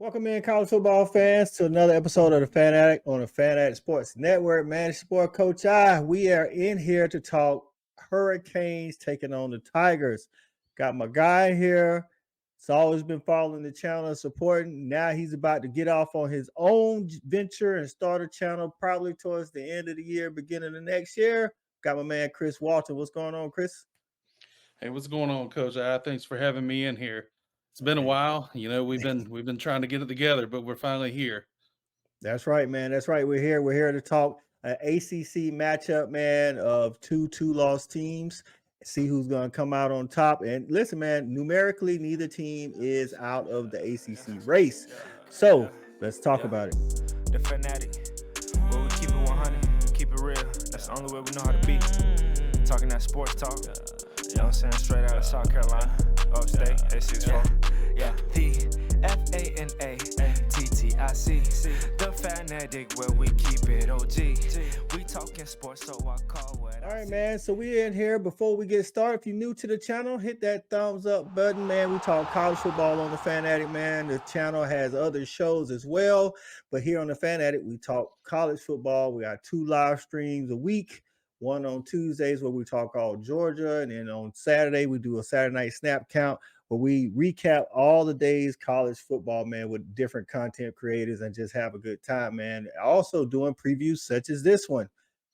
Welcome in, college football fans, to another episode of the Fan Addict on the Fan Addict Sports Network. Man, it's your boy, Coach I. We are in here to talk Hurricanes taking on the Tigers. Got my guy here. He's always been following the channel and supporting. Now he's about to get off on his own venture and start a channel probably towards the end of the year, beginning of next year. Got my man, Chris Walton. What's going on, Chris? Hey, what's going on, Coach? Thanks for having me in here. It's been a while. We've been trying to get it together, but we're finally here. That's right, man. That's right. We're here. We're here to talk an ACC matchup, man, of two-loss teams. See who's going to come out on top. And listen, man, numerically, neither team is out of the ACC race. So let's talk about it. The fanatic, where we keep it 100, keep it real. That's the only way we know how to be. Talking that sports talk. You know what I'm saying? Straight out of South Carolina, upstate, A64. Yeah, the FANATTIC, the fanatic, where we keep it OG. We talking sports, so I call what. All right, man. So we're in here. Before we get started, if you're new to the channel, hit that thumbs up button, man. We talk college football on the Fan Addict, man. The channel has other shows as well, but here on the Fan Addict, we talk college football. We got 2 live streams a week. One on Tuesdays where we talk all Georgia, and then on Saturday we do a Saturday night snap count where we recap all the days college football, man, with different content creators and just have a good time, man. Also doing previews such as this one.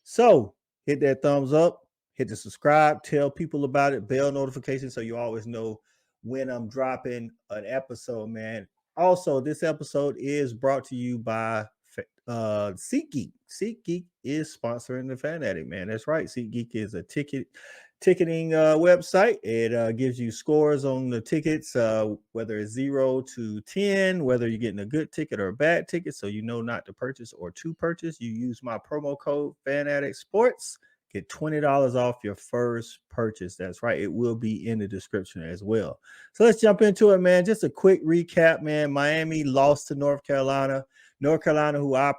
So hit that thumbs up, hit the subscribe, tell people about it, bell notification so you always know when I'm dropping an episode, man. Also, this episode is brought to you by SeatGeek. SeatGeek is sponsoring the Fan Addict, man. That's right. SeatGeek is a ticketing website. It gives you scores on the tickets, whether it's 0 to 10, whether you're getting a good ticket or a bad ticket, so you know not to purchase or to purchase. You use my promo code Fan Addict Sports, get $20 off your first purchase. That's right. It will be in the description as well. So let's jump into it, man. Just a quick recap, man. Miami lost to North Carolina. North Carolina, who I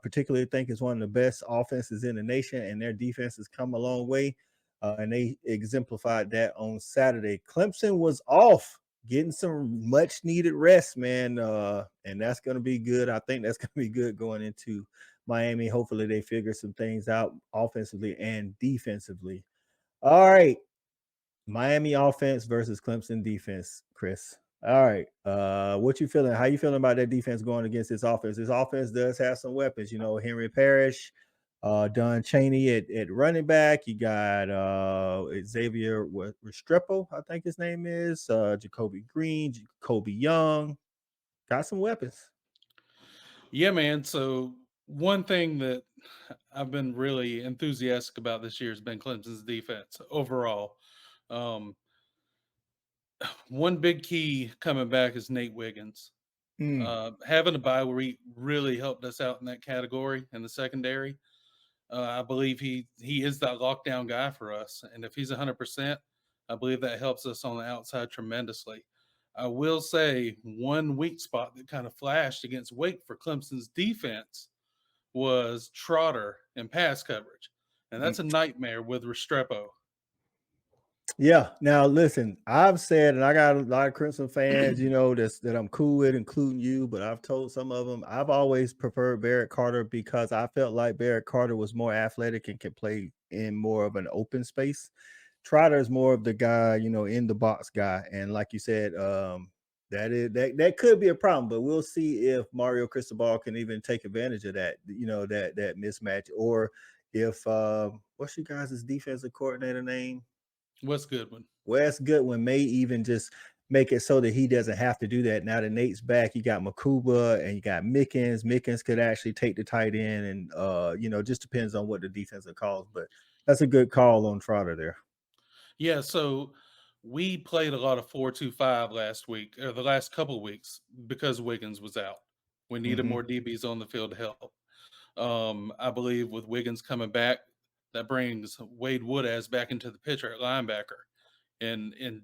particularly think is one of the best offenses in the nation, and their defense has come a long way, and they exemplified that on Saturday. Clemson was off, getting some much-needed rest, man, and that's going to be good. I think that's going to be good going into Miami. Hopefully they figure some things out offensively and defensively. All right, Miami offense versus Clemson defense, Chris. All right. What you feeling? How you feeling about that defense going against this offense? This offense does have some weapons, Henry Parrish, Don Chaney at running back. You got Xavier Restrepo, I think his name is, Jacoby Green, Jacoby Young. Got some weapons. Yeah, man. So one thing that I've been really enthusiastic about this year has been Clemson's defense overall. One big key coming back is Nate Wiggins. Having a bye really helped us out in that category in the secondary. I believe he is that lockdown guy for us, and if he's 100%, I believe that helps us on the outside tremendously. I will say one weak spot that kind of flashed against Wake for Clemson's defense was Trotter and pass coverage, and that's a nightmare with Restrepo. Yeah. Now, listen, I've said, and I got a lot of Crimson fans, that I'm cool with, including you, but I've told some of them I've always preferred Barrett Carter because I felt like Barrett Carter was more athletic and can play in more of an open space. Trotter is more of the guy, in the box guy. And like you said, that could be a problem, but we'll see if Mario Cristobal can even take advantage of that, that mismatch, or if what's your guys' defensive coordinator name? Wes Goodwin. Wes Goodwin may even just make it so that he doesn't have to do that. Now that Nate's back, you got Makuba and you got Mickens. Mickens could actually take the tight end, and just depends on what the defensive calls. But that's a good call on Trotter there. Yeah, so we played a lot of 4-2-5 last week, or the last couple of weeks, because Wiggins was out. We needed more DBs on the field to help. I believe with Wiggins coming back, that brings Wade Woodaz back into the picture at linebacker. And in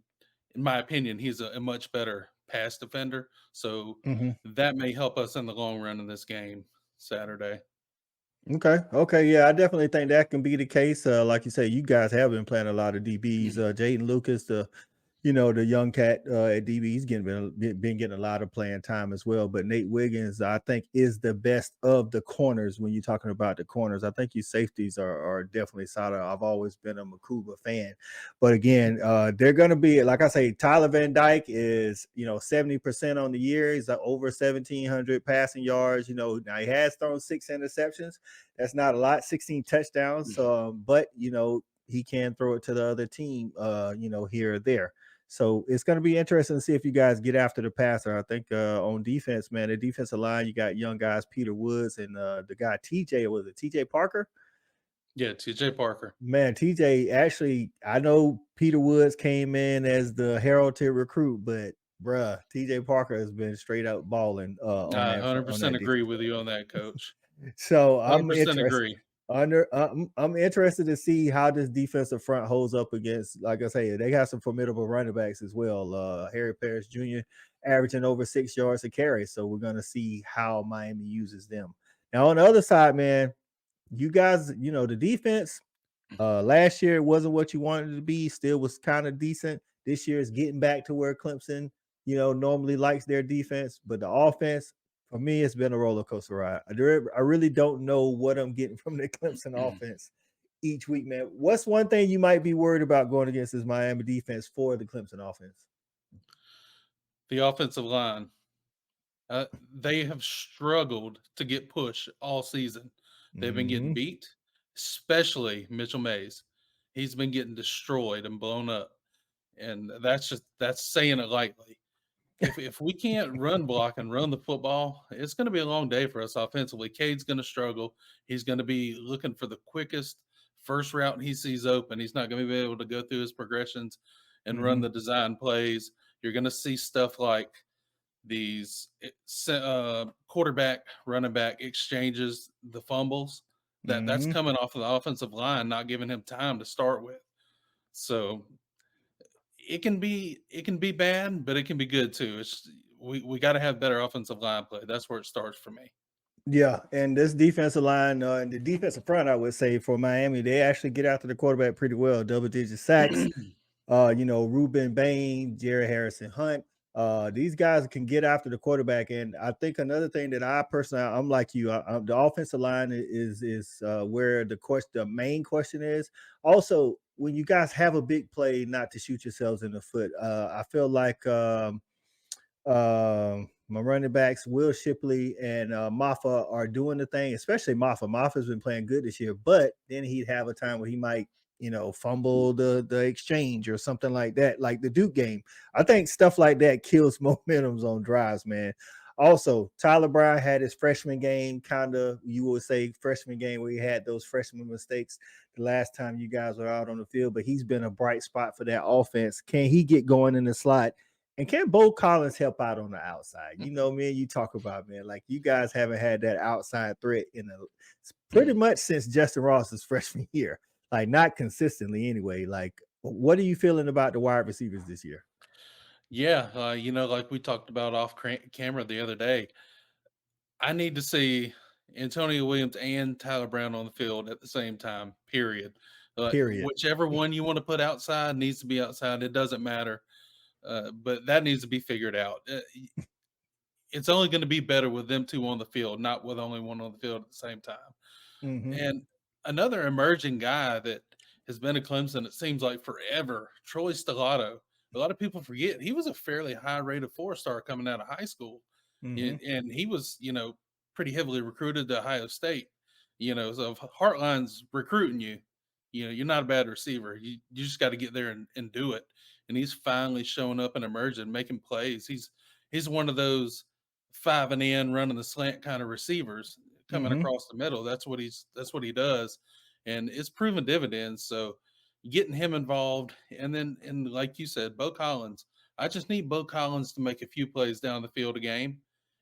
my opinion, he's a much better pass defender. So that may help us in the long run in this game Saturday. Okay. Yeah, I definitely think that can be the case. Like you say, you guys have been playing a lot of DBs. Jaden Lucas, the the young cat at DB, he's been getting a lot of playing time as well. But Nate Wiggins, I think, is the best of the corners when you're talking about the corners. I think your safeties are definitely solid. I've always been a Makuba fan. But again, they're going to be, like I say, Tyler Van Dyke is, 70% on the year. He's over 1,700 passing yards. Now he has thrown 6 interceptions. That's not a lot, 16 touchdowns. But, he can throw it to the other team, here or there. So it's going to be interesting to see if you guys get after the passer. I think on defense, man, the defensive line, you got young guys, Peter Woods and the guy TJ Parker? Yeah, TJ Parker. Man, TJ, actually, I know Peter Woods came in as the heralded recruit, but bruh, TJ Parker has been straight up balling on I that. 100% agree with you on that, Coach. So 100% agree. I'm interested to see how this defensive front holds up against, like I say, they got some formidable running backs as well. Harry Parrish Jr. averaging over 6 yards a carry. So we're going to see how Miami uses them. Now, on the other side, man, you guys, the defense, last year it wasn't what you wanted it to be, still was kind of decent. This year is getting back to where Clemson, normally likes their defense, but the offense, for me, it's been a roller coaster ride. I really don't know what I'm getting from the Clemson offense each week, man. What's one thing you might be worried about going against this Miami defense for the Clemson offense? The offensive line. They have struggled to get push all season. They've been getting beat, especially Mitchell Mays. He's been getting destroyed and blown up. And that's saying it lightly. If we can't run block and run the football, it's going to be a long day for us offensively. Cade's going to struggle. He's going to be looking for the quickest first route he sees open. He's not going to be able to go through his progressions and run the design plays. You're going to see stuff like these quarterback running back exchanges, the fumbles. That's coming off of the offensive line, not giving him time to start with. So it can be bad, but it can be good too. We got to have better offensive line play. That's where it starts for me. Yeah, and this defensive line and the defensive front, I would say, for Miami, they actually get after the quarterback pretty well. Double-digit sacks. Ruben Bain, Jerry Harrison Hunt. These guys can get after the quarterback, and I think another thing that I'm like you. The offensive line is where the main question is. Also, when you guys have a big play, not to shoot yourselves in the foot. I feel like my running backs, Will Shipley and Maffa, are doing the thing, especially Maffa. Maffa's been playing good this year, but then he'd have a time where he might, fumble the exchange or something like that, like the Duke game. I think stuff like that kills momentums on drives, man. Also, Tyler Brown had his freshman game, you would say freshman game, where he had those freshman mistakes the last time you guys were out on the field, but he's been a bright spot for that offense. Can he get going in the slot? And can Bo Collins help out on the outside? Man, you talk about, man, like you guys haven't had that outside threat pretty much since Justin Ross's freshman year, like not consistently anyway. Like, what are you feeling about the wide receivers this year? Yeah, like we talked about off camera the other day, I need to see Antonio Williams and Tyler Brown on the field at the same time, period. Period. Whichever one you want to put outside needs to be outside. It doesn't matter. But that needs to be figured out. It's only going to be better with them two on the field, not with only one on the field at the same time. And another emerging guy that has been at Clemson, it seems like forever, Troy Stellato. A lot of people forget he was a fairly high-rated 4-star coming out of high school. And he was, pretty heavily recruited to Ohio State. So if Heartline's recruiting you, you're not a bad receiver. You just got to get there and do it. And he's finally showing up and emerging, making plays. He's one of those 5 and in running the slant kind of receivers coming across the middle. That's what he does. And it's proven dividends. So getting him involved, and like you said, Bo Collins. I just need Bo Collins to make a few plays down the field a game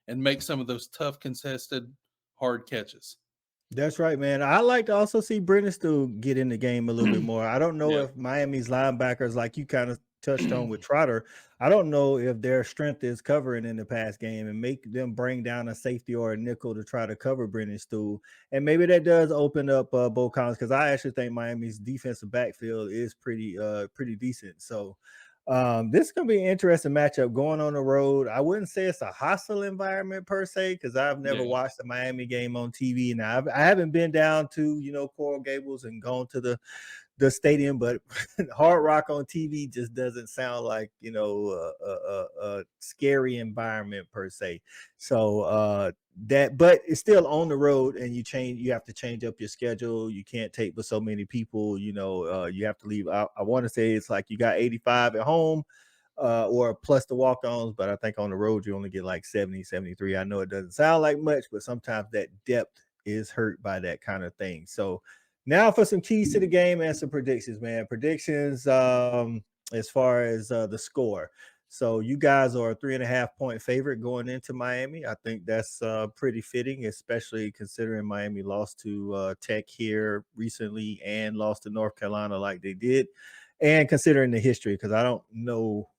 and make some of those tough, contested, hard catches. That's right, man. I like to also see Brennan Steele get in the game a little bit more. I don't know if Miami's linebackers, like you kind of touched on with Trotter, I don't know if their strength is covering in the pass game and make them bring down a safety or a nickel to try to cover Brennan Steele. And maybe that does open up Bo Collins, because I actually think Miami's defensive backfield is pretty decent. So This is gonna be an interesting matchup going on the road. I wouldn't say it's a hostile environment per se, because I've never Yeah. watched a Miami game on TV, and I haven't been down to Coral Gables and gone to the stadium, but Hard Rock on TV just doesn't sound like a scary environment per se. So but it's still on the road, and you have to change up your schedule. You can't take with so many people. You have to leave. I want to say it's like you got 85 at home, or plus the walk-ons, but I think on the road you only get like 70, 73. I know it doesn't sound like much, but sometimes that depth is hurt by that kind of thing. So now for some keys to the game and some predictions, man. Predictions as far as the score. So you guys are a 3.5-point favorite going into Miami. I think that's pretty fitting, especially considering Miami lost to Tech here recently and lost to North Carolina like they did, and considering the history, because I don't know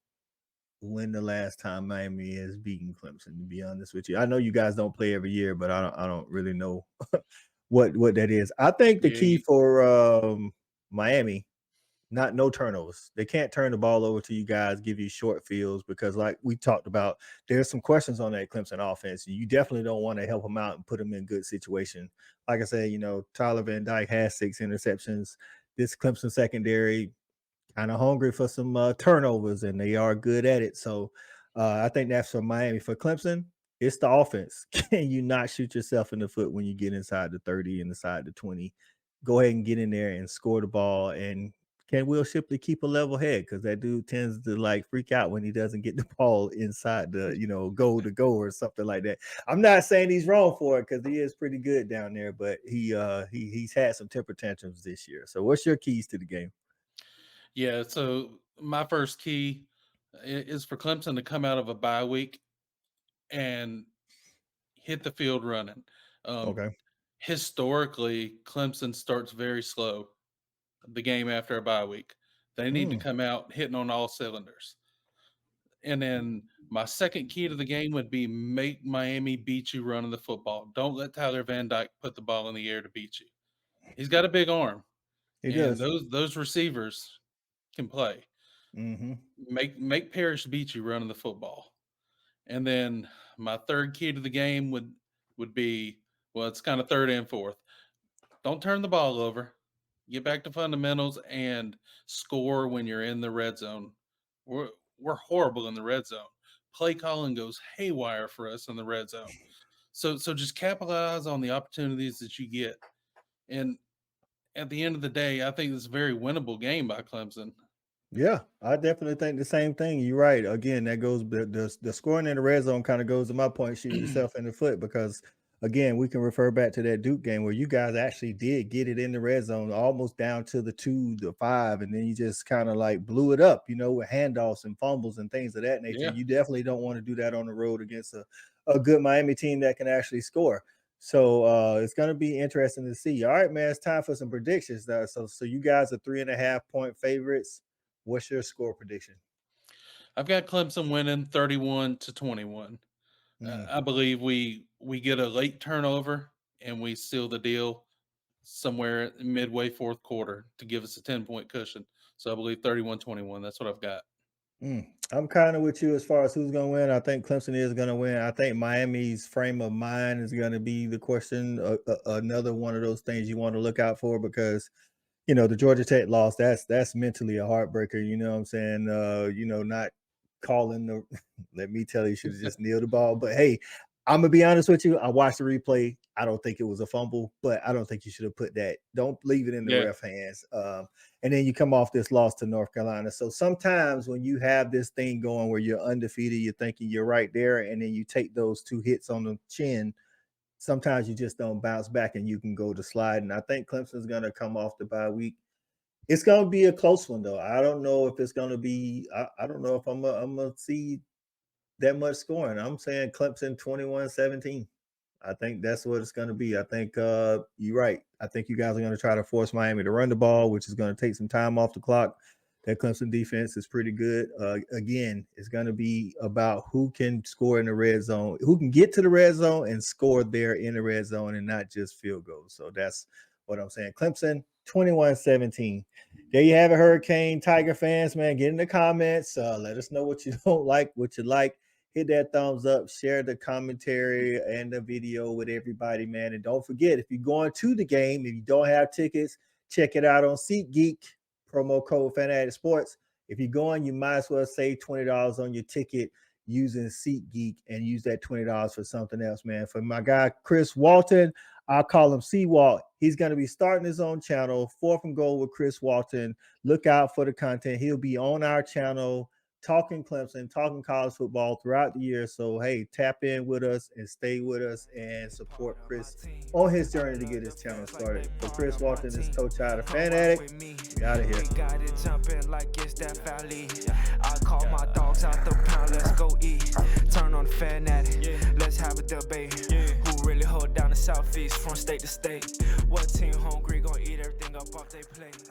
when the last time Miami has beaten Clemson, to be honest with you. I know you guys don't play every year, but I don't really know what that is. I think the key Yeah. for Miami, no turnovers. They can't turn the ball over to you guys, give you short fields, because like we talked about, there's some questions on that Clemson offense. You definitely don't want to help them out and put them in good situation. Like I said, Tyler Van Dyke has 6 interceptions. This Clemson secondary kind of hungry for some turnovers, and they are good at it. So I think that's for Miami. For Clemson, it's the offense. Can you not shoot yourself in the foot when you get inside the 30 and inside the 20? Go ahead and get in there and score the ball. And can Will Shipley keep a level head? Because that dude tends to like freak out when he doesn't get the ball inside the goal to go or something like that. I'm not saying he's wrong for it, because he is pretty good down there, but he's had some temper tantrums this year. So what's your keys to the game? Yeah, so my first key is for Clemson to come out of a bye week and hit the field running. Um, Okay. Historically, Clemson starts very slow the game after a bye week. They need to Mm, come out hitting on all cylinders. And then my second key to the game would be make Miami beat you running the football. Don't let Tyler Van Dyke put the ball in the air to beat you. He's got a big arm, he and does. those receivers can play. Mm-hmm. Make Parrish beat you running the football. And then my third key to the game would be, well, it's kind of third and fourth. Don't turn the ball over. Get back to fundamentals and score when you're in the red zone. We're horrible in the red zone. Play calling goes haywire for us in the red zone. So just capitalize on the opportunities that you get. And at the end of the day, I think it's a very winnable game by Clemson. Yeah, I definitely think the same thing. You're right. Again, that goes the scoring in the red zone kind of goes to my point, shooting yourself in the foot, because again, we can refer back to that Duke game where you guys actually did get it in the red zone, almost down to the 2, the 5, and then you just kind of like blew it up, with handoffs and fumbles and things of that nature. Yeah. You definitely don't want to do that on the road against a good Miami team that can actually score. So it's gonna be interesting to see. All right, man, it's time for some predictions. So you guys are 3.5-point favorites. What's your score prediction? I've got Clemson winning 31-21. Mm, I believe we get a late turnover and we seal the deal somewhere midway fourth quarter to give us a 10-point cushion. So I believe 31-21. That's what I've got. I'm kind of with you as far as who's going to win. I think Clemson is going to win. I think Miami's frame of mind is going to be the question. Another one of those things you want to look out for, because the Georgia Tech loss, that's mentally a heartbreaker. You know what I'm saying? Not calling the let me tell you should have just nailed the ball. But hey, I'm gonna be honest with you. I watched the replay. I don't think it was a fumble, but I don't think you should have put that. Don't leave it in the Yeah. ref hands. And then you come off this loss to North Carolina. So sometimes when you have this thing going where you're undefeated, you're thinking you're right there, and then you take those 2 hits on the chin. Sometimes you just don't bounce back and you can go to slide. And I think Clemson's going to come off the bye week. It's going to be a close one, though. I don't know if it's going to be, I don't know if I'm going to see that much scoring. I'm saying Clemson 21-17. I think that's what it's going to be. I think you're right. I think you guys are going to try to force Miami to run the ball, which is going to take some time off the clock. That Clemson defense is pretty good. Again, it's going to be about who can score in the red zone, who can get to the red zone and score there in the red zone and not just field goals. So that's what I'm saying, Clemson 21-17. There you have it, Hurricane Tiger fans, man. Get in the comments. Let us know what you don't like, what you like. Hit that thumbs up, share the commentary and the video with everybody, man. And don't forget, if you're going to the game, if you don't have tickets, check it out on SeatGeek, promo code Fanatic Sports. If you're going, you might as well save $20 on your ticket using SeatGeek and use that $20 for something else, man. For my guy, Chris Walton, I'll call him C-Walt. He's going to be starting his own channel, 4th and Goal with Chris Walton. Look out for the content. He'll be on our channel talking Clemson, talking college football throughout the year. So, hey, tap in with us and stay with us and support Chris on his journey to get his channel started. For Chris Walton, this is Coach Out of Fan Addict. We out of here. Got it jumping like it's that valley. I call my dogs out the pound, let's go eat. Turn on the Fan Addict, let's have a debate. Who really hold down the Southeast from state to state? What team hungry gonna eat everything up off their plate?